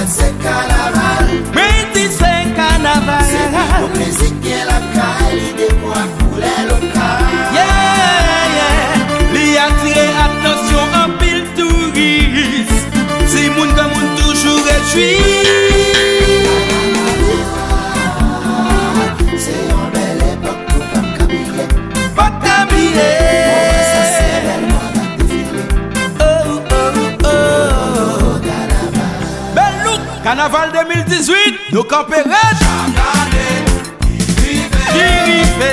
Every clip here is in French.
c'est carnaval. Menti c'est carnaval. C'est pour plaisir qui est la caille, des points pour les locales. Yeah, yeah. Li attire attention en pile touriste. Si moun comme moun toujours réjoui. C'est une belle époque pour comme Camille. Pas Camille. Ça c'est belle défilé. Oh, oh, oh. Belle look. Carnaval 2018. Nous campons red. Qui rive.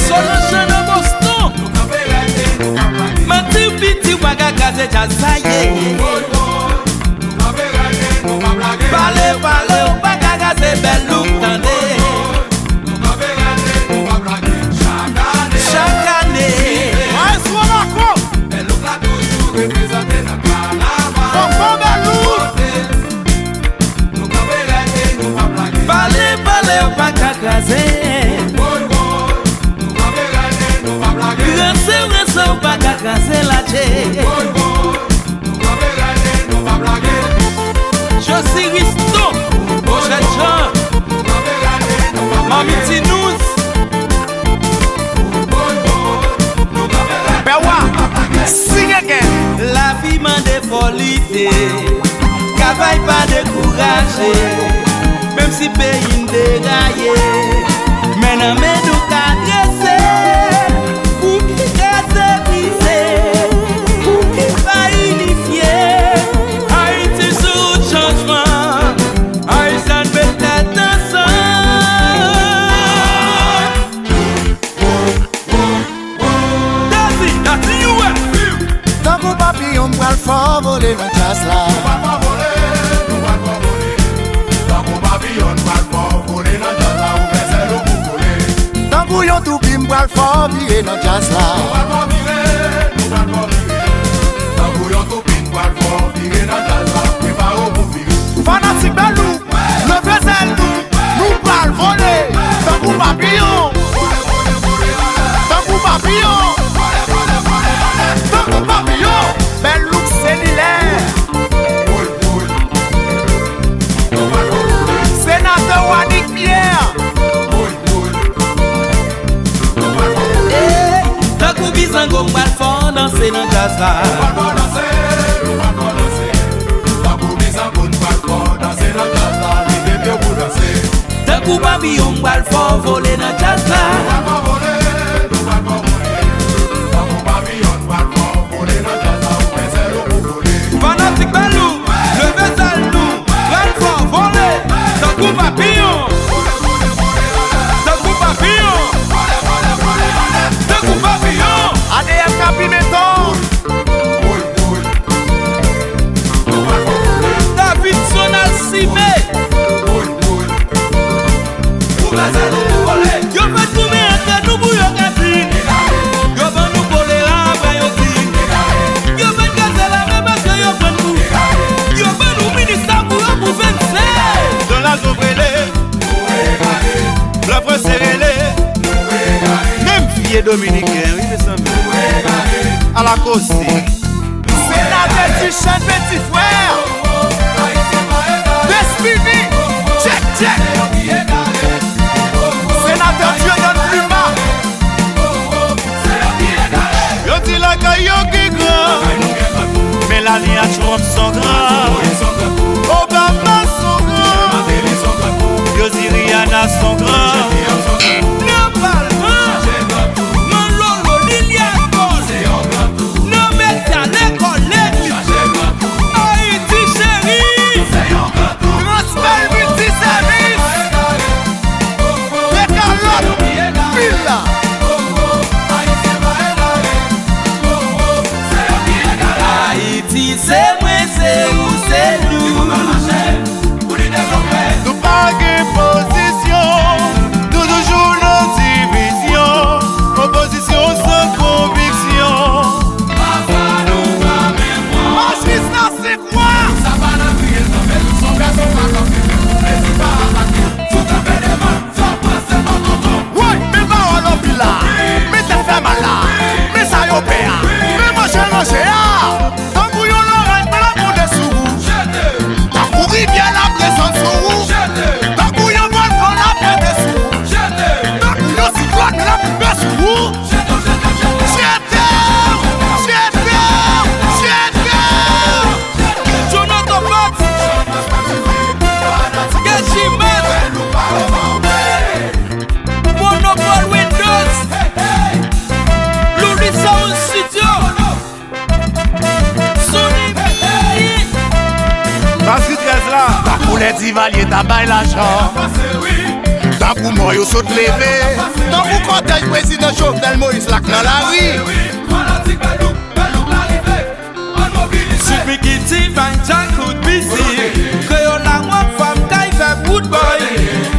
Solution de Boston. Mati piti waga gaze jazaye. Parle parle waga gaze belle look tande. Chaque année. Ouais, soit là quoi. Parle parle waga gaze. Rese waga gaze la che. Je suis Risto, prochaine chant. Mami Tinous. Sing again. La vie m'a défolité. Travail pas découragé. Même si pays déraillé. Maintenant, mais nous cadresser. Pour qui casser briser. Pour qui pas unifier. Haïti sous changement. Haïti peut-être ensemble. That's you. Tant qu'on papillon m'bral fort voler dans jazz là. Tant bouillon tout bim m'bral fort virer dans jazz là. Fanatique belou, le vaisel nous m'bral voler. Tant qu'on papillon, tant qu'on papillon, tant qu'on papillon, Belle look cellulaire. Sénateur Wanik Pierre. Tant qu'on bizango m'bral fort danser dans jazz là. Tant qu'on papillon m'bral fort voler dans jazz là. Fanatique belou, le vaisel nous, m'bral fort voler. Tant qu'on papillon. Tant qu'on papillon. Tant qu'on papillon. ADF Capineton. David Sonal Simé. Yo fè tourner entre nous pour yo gâti. Yo fè nous voler après yo dit. Yo fè gazer la même parce que yo prend nous. Yo fè nous ministère pour yo pour vencer. Dans la zobrele. La France serrele. Même fille dominicain, oui, mais ça à la cause. Sénateur Duchesne, petit frère. Destiny. Check, check. Sénateur Dieu donne plus bas. Yo dit la caillou qui grand. Mélania Trump sont grands. Obama sont grands. Yo dit Rihanna sont grands. Non parlement. Non lolo Lilian Paul. Non mettre à l'école l'église. Haïti chérie. Transfert multiservice. Décalogue. Villa. Haïti c'est moi, c'est où, c'est nous. Nous pas de position. chevalier ta bail l'argent. Tant pour moi, yo saute levé. Tant pour cortège président Jovenel Moïse là dans la rue. Supikiti Vanjan could be seen. Créole la moi femme taille fait good boy.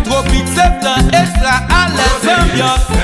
Tropique septembre extra à l'aise ambiance.